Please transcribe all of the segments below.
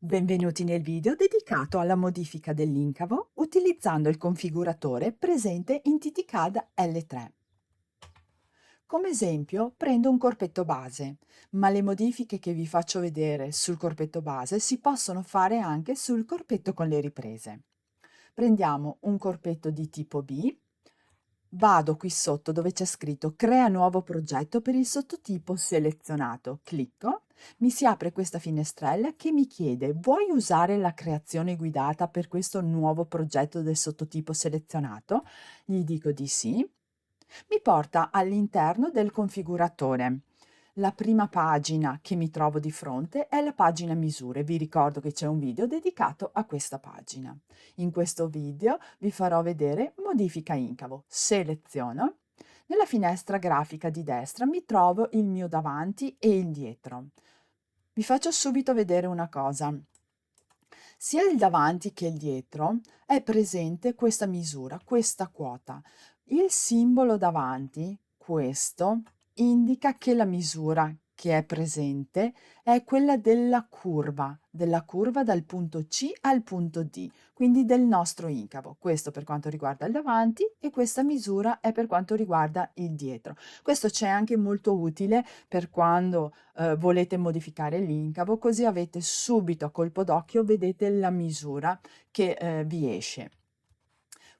Benvenuti nel video dedicato alla modifica dell'incavo utilizzando il configuratore presente in TTCAD L3. Come esempio prendo un corpetto base, ma le modifiche che vi faccio vedere sul corpetto base si possono fare anche sul corpetto con le riprese. Prendiamo un corpetto di tipo B, vado qui sotto dove c'è scritto crea nuovo progetto per il sottotipo selezionato, clicco, mi si apre questa finestrella che mi chiede vuoi usare la creazione guidata per questo nuovo progetto del sottotipo selezionato? Gli dico di sì. Mi porta all'interno del configuratore. La prima pagina che mi trovo di fronte è la pagina misure. Vi ricordo che c'è un video dedicato a questa pagina. In questo video vi farò vedere modifica incavo. Seleziono. Nella finestra grafica di destra mi trovo il mio davanti e il dietro. Vi faccio subito vedere una cosa. Sia il davanti che il dietro è presente questa misura, questa quota. Il simbolo davanti, questo, indica che la misura che è presente è quella della curva dal punto C al punto D, quindi del nostro incavo. Questo per quanto riguarda il davanti e questa misura è per quanto riguarda il dietro. Questo c'è anche molto utile per quando volete modificare l'incavo, così avete subito a colpo d'occhio, vedete la misura che vi esce.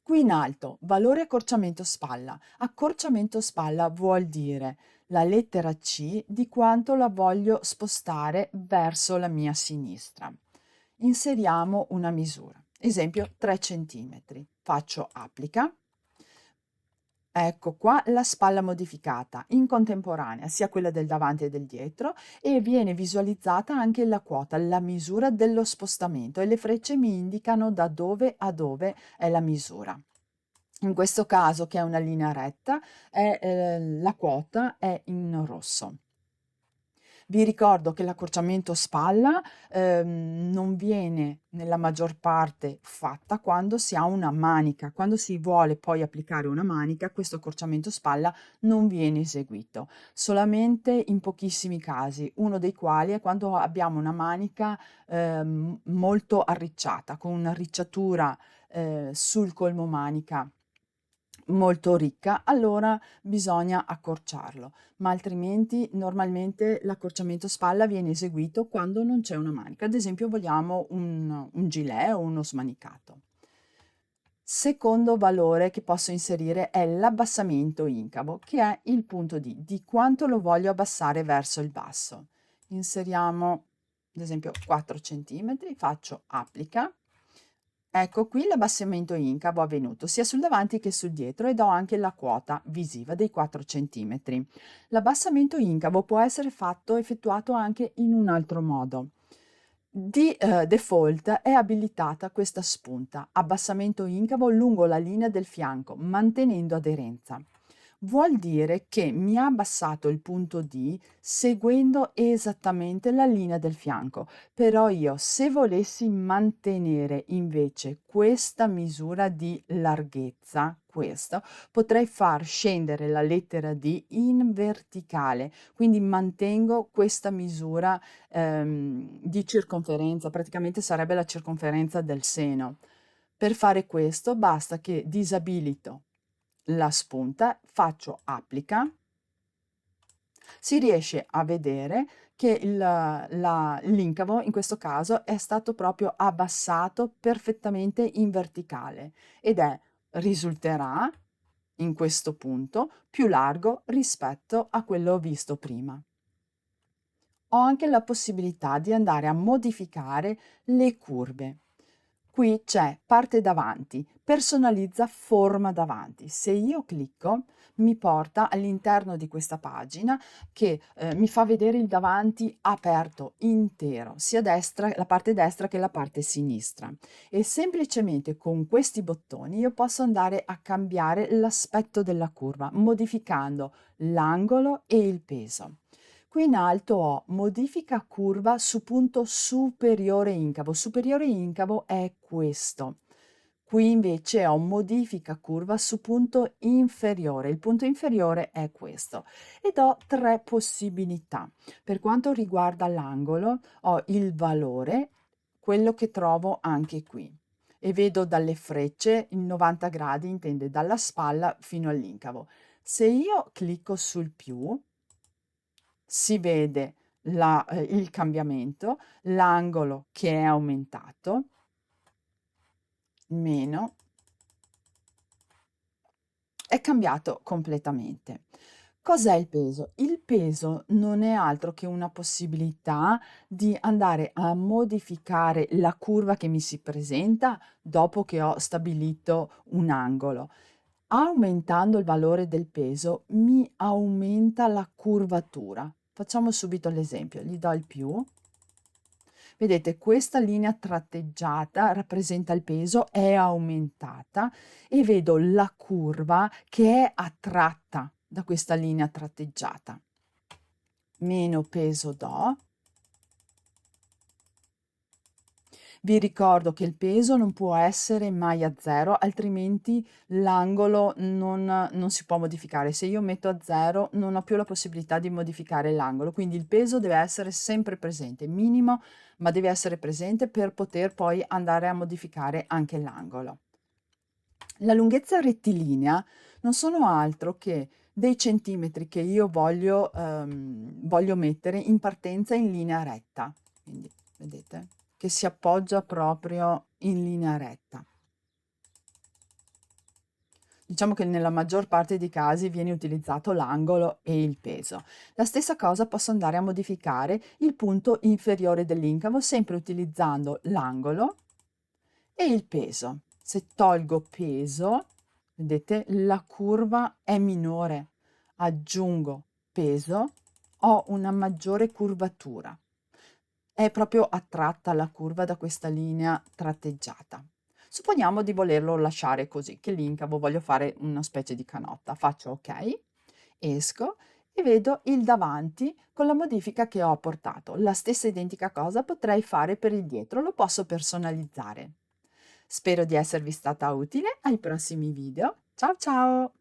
Qui in alto, valore accorciamento spalla. Accorciamento spalla vuol dire la lettera C di quanto la voglio spostare verso la mia sinistra. Inseriamo una misura, esempio 3 centimetri. Faccio applica. Ecco qua la spalla modificata in contemporanea, sia quella del davanti e del dietro, e viene visualizzata anche la quota, la misura dello spostamento e le frecce mi indicano da dove a dove è la misura. In questo caso, che è una linea retta, la quota è in rosso. Vi ricordo che l'accorciamento spalla non viene nella maggior parte fatta quando si ha una manica. Quando si vuole poi applicare una manica, questo accorciamento spalla non viene eseguito, solamente in pochissimi casi, uno dei quali è quando abbiamo una manica molto arricciata, con un'arricciatura sul colmo manica molto ricca, allora bisogna accorciarlo, ma altrimenti normalmente l'accorciamento spalla viene eseguito quando non c'è una manica, ad esempio vogliamo un gilet o uno smanicato. Secondo valore che posso inserire è l'abbassamento incavo, che è il punto di quanto lo voglio abbassare verso il basso. Inseriamo ad esempio 4 centimetri, faccio applica. Ecco qui l'abbassamento incavo avvenuto sia sul davanti che sul dietro e do anche la quota visiva dei 4 centimetri. L'abbassamento incavo può essere effettuato anche in un altro modo. Di default è abilitata questa spunta, abbassamento incavo lungo la linea del fianco, mantenendo aderenza. Vuol dire che mi ha abbassato il punto D seguendo esattamente la linea del fianco, però io se volessi mantenere invece questa misura di larghezza, questo, potrei far scendere la lettera D in verticale, quindi mantengo questa misura di circonferenza, praticamente sarebbe la circonferenza del seno. Per fare questo basta che disabilito la spunta, faccio applica, si riesce a vedere che l'incavo in questo caso è stato proprio abbassato perfettamente in verticale ed risulterà in questo punto più largo rispetto a quello visto prima. Ho anche la possibilità di andare a modificare le curve. Qui c'è parte davanti, personalizza forma davanti. Se io clicco, mi porta all'interno di questa pagina che mi fa vedere il davanti aperto, intero, sia destra, la parte destra che la parte sinistra. E semplicemente con questi bottoni io posso andare a cambiare l'aspetto della curva, modificando l'angolo e il peso. Qui in alto ho modifica curva su punto superiore incavo. Superiore incavo è questo. Qui invece ho modifica curva su punto inferiore. Il punto inferiore è questo. Ed ho tre possibilità. Per quanto riguarda l'angolo, ho il valore quello che trovo anche qui e vedo dalle frecce il 90 gradi intende dalla spalla fino all'incavo. Se io clicco sul più, si vede il cambiamento, l'angolo che è aumentato, meno, è cambiato completamente. Cos'è il peso? Il peso non è altro che una possibilità di andare a modificare la curva che mi si presenta dopo che ho stabilito un angolo. Aumentando il valore del peso mi aumenta la curvatura. Facciamo subito l'esempio, gli do il più. Vedete, questa linea tratteggiata rappresenta il peso, è aumentata e vedo la curva che è attratta da questa linea tratteggiata. Meno peso do. Vi ricordo che il peso non può essere mai a 0, altrimenti l'angolo non si può modificare. Se io metto a 0 non ho più la possibilità di modificare l'angolo, quindi il peso deve essere sempre presente, minimo, ma deve essere presente per poter poi andare a modificare anche l'angolo. La lunghezza rettilinea non sono altro che dei centimetri che io voglio mettere in partenza in linea retta. Quindi, vedete? Che si appoggia proprio in linea retta. Diciamo che nella maggior parte dei casi viene utilizzato l'angolo e il peso. La stessa cosa posso andare a modificare il punto inferiore dell'incavo, sempre utilizzando l'angolo e il peso. Se tolgo peso, vedete, la curva è minore. Aggiungo peso, ho una maggiore curvatura. È proprio attratta la curva da questa linea tratteggiata. Supponiamo di volerlo lasciare così, che l'incavo voglio fare una specie di canotta. Faccio ok, esco e vedo il davanti con la modifica che ho apportato. La stessa identica cosa potrei fare per il dietro, lo posso personalizzare. Spero di esservi stata utile. Ai prossimi video. Ciao ciao!